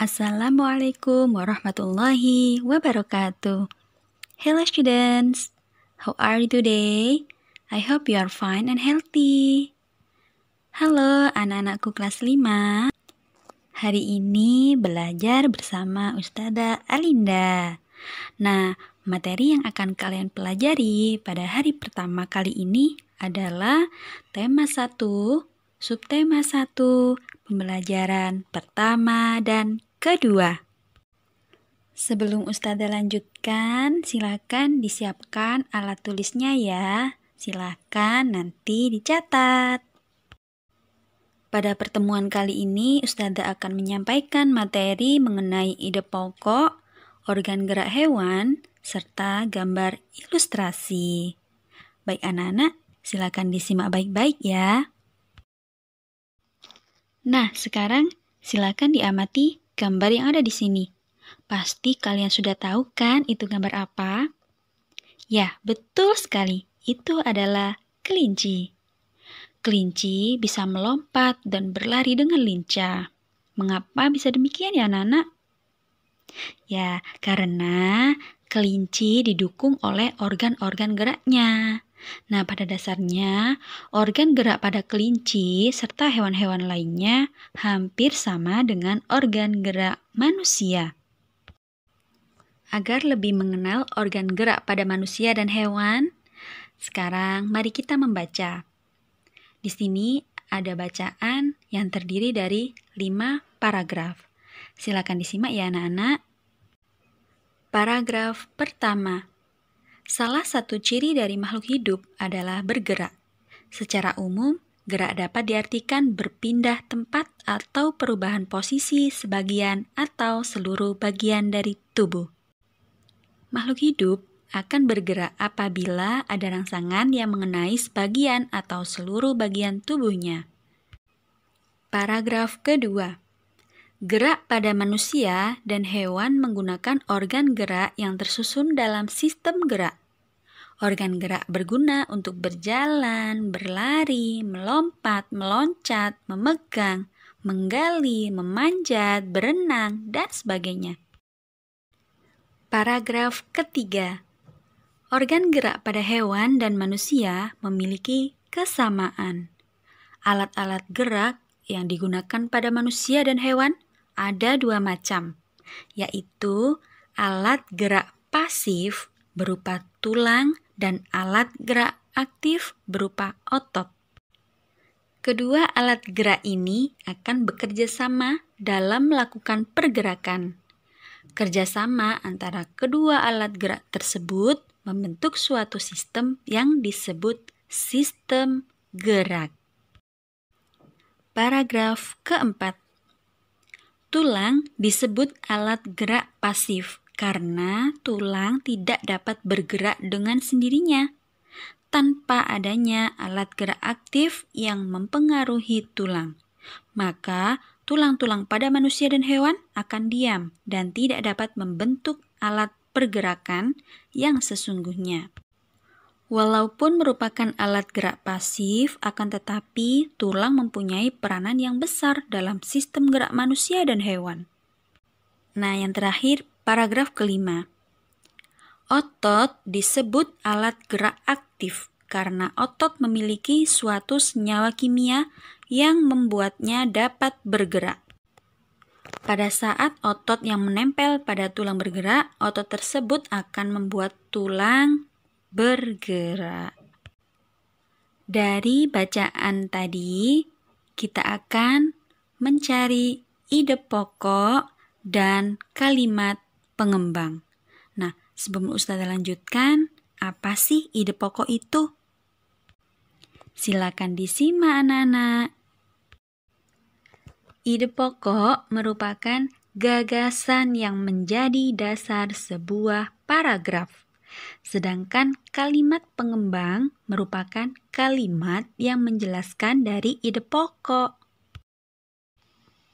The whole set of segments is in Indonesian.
Assalamualaikum warahmatullahi wabarakatuh. Hello students, how are you today? I hope you are fine and healthy. Halo anak-anakku kelas 5. Hari ini belajar bersama Ustazah Alinda. Nah, materi yang akan kalian pelajari pada hari pertama kali ini adalah tema 1, subtema 1, pembelajaran pertama dan kedua. Sebelum Ustazah lanjutkan, silakan disiapkan alat tulisnya ya. Silakan nanti dicatat. Pada pertemuan kali ini, Ustazah akan menyampaikan materi mengenai ide pokok, organ gerak hewan, serta gambar ilustrasi. Baik anak-anak, silakan disimak baik-baik ya. Nah, sekarang silakan diamati gambar yang ada di sini. Pasti kalian sudah tahu kan itu gambar apa? Ya, betul sekali. Itu adalah kelinci. Kelinci bisa melompat dan berlari dengan lincah. Mengapa bisa demikian ya anak-anak? Ya, karena kelinci didukung oleh organ-organ geraknya. Nah, pada dasarnya, organ gerak pada kelinci serta hewan-hewan lainnya hampir sama dengan organ gerak manusia. Agar lebih mengenal organ gerak pada manusia dan hewan, sekarang mari kita membaca. Di sini ada bacaan yang terdiri dari 5 paragraf. Silakan disimak ya anak-anak. Paragraf pertama. Salah satu ciri dari makhluk hidup adalah bergerak. Secara umum, gerak dapat diartikan berpindah tempat atau perubahan posisi sebagian atau seluruh bagian dari tubuh. Makhluk hidup akan bergerak apabila ada rangsangan yang mengenai sebagian atau seluruh bagian tubuhnya. Paragraf kedua. Gerak pada manusia dan hewan menggunakan organ gerak yang tersusun dalam sistem gerak. Organ gerak berguna untuk berjalan, berlari, melompat, meloncat, memegang, menggali, memanjat, berenang, dan sebagainya. Paragraf ketiga. Organ gerak pada hewan dan manusia memiliki kesamaan. Alat-alat gerak yang digunakan pada manusia dan hewan ada 2 macam, yaitu alat gerak pasif berupa tulang dan alat gerak aktif berupa otot. Kedua alat gerak ini akan bekerja sama dalam melakukan pergerakan. Kerjasama antara kedua alat gerak tersebut membentuk suatu sistem yang disebut sistem gerak. Paragraf keempat. Tulang disebut alat gerak pasif karena tulang tidak dapat bergerak dengan sendirinya tanpa adanya alat gerak aktif yang mempengaruhi tulang. Maka, tulang-tulang pada manusia dan hewan akan diam dan tidak dapat membentuk alat pergerakan yang sesungguhnya. Walaupun merupakan alat gerak pasif, akan tetapi tulang mempunyai peranan yang besar dalam sistem gerak manusia dan hewan. Nah, yang terakhir, paragraf kelima. Otot disebut alat gerak aktif karena otot memiliki suatu senyawa kimia yang membuatnya dapat bergerak. Pada saat otot yang menempel pada tulang bergerak, otot tersebut akan membuat tulang bergerak. Dari bacaan tadi, kita akan mencari ide pokok dan kalimat pengembang. Nah, sebelum Ustazah lanjutkan, apa sih ide pokok itu? Silakan disimak anak-anak. Ide pokok merupakan gagasan yang menjadi dasar sebuah paragraf. Sedangkan kalimat pengembang merupakan kalimat yang menjelaskan dari ide pokok.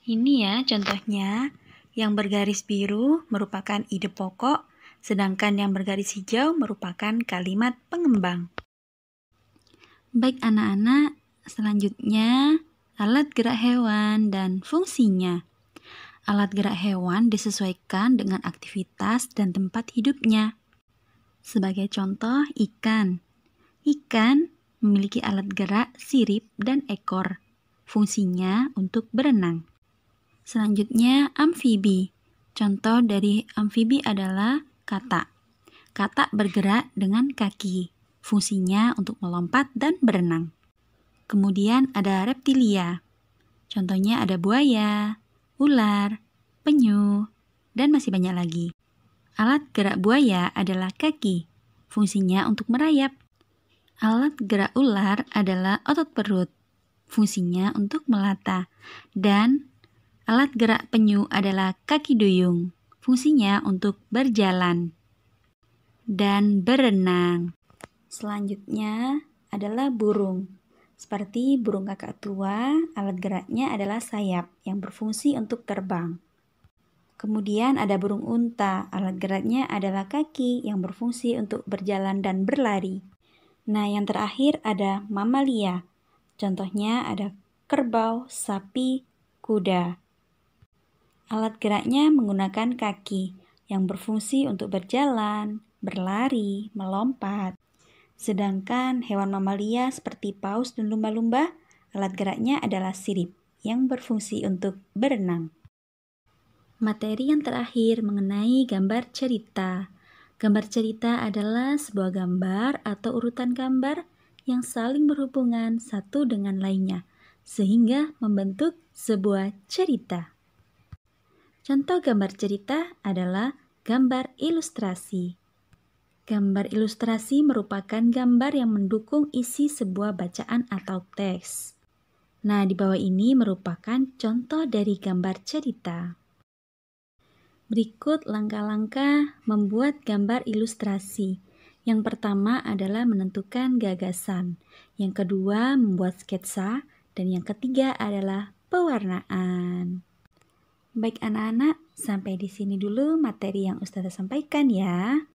Ini ya contohnya, yang bergaris biru merupakan ide pokok, sedangkan yang bergaris hijau merupakan kalimat pengembang. Baik anak-anak, selanjutnya alat gerak hewan dan fungsinya. Alat gerak hewan disesuaikan dengan aktivitas dan tempat hidupnya. Sebagai contoh, ikan. Ikan memiliki alat gerak, sirip, dan ekor. Fungsinya untuk berenang. Selanjutnya, amfibi. Contoh dari amfibi adalah katak. Katak bergerak dengan kaki. Fungsinya untuk melompat dan berenang. Kemudian ada reptilia. Contohnya ada buaya, ular, penyu, dan masih banyak lagi. Alat gerak buaya adalah kaki. Fungsinya untuk merayap. Alat gerak ular adalah otot perut. Fungsinya untuk melata. Dan alat gerak penyu adalah kaki duyung. Fungsinya untuk berjalan dan berenang. Selanjutnya adalah burung. Seperti burung kakak tua, alat geraknya adalah sayap yang berfungsi untuk terbang. Kemudian ada burung unta, alat geraknya adalah kaki yang berfungsi untuk berjalan dan berlari. Nah, yang terakhir ada mamalia. Contohnya ada kerbau, sapi, kuda. Alat geraknya menggunakan kaki yang berfungsi untuk berjalan, berlari, melompat. Sedangkan hewan mamalia seperti paus dan lumba-lumba, alat geraknya adalah sirip yang berfungsi untuk berenang. Materi yang terakhir mengenai gambar cerita. Gambar cerita adalah sebuah gambar atau urutan gambar yang saling berhubungan satu dengan lainnya, sehingga membentuk sebuah cerita. Contoh gambar cerita adalah gambar ilustrasi. Gambar ilustrasi merupakan gambar yang mendukung isi sebuah bacaan atau teks. Nah, di bawah ini merupakan contoh dari gambar cerita. Berikut langkah-langkah membuat gambar ilustrasi. Yang pertama adalah menentukan gagasan. Yang kedua, membuat sketsa. Dan yang ketiga adalah pewarnaan. Baik anak-anak, sampai di sini dulu materi yang Ustazah sampaikan ya.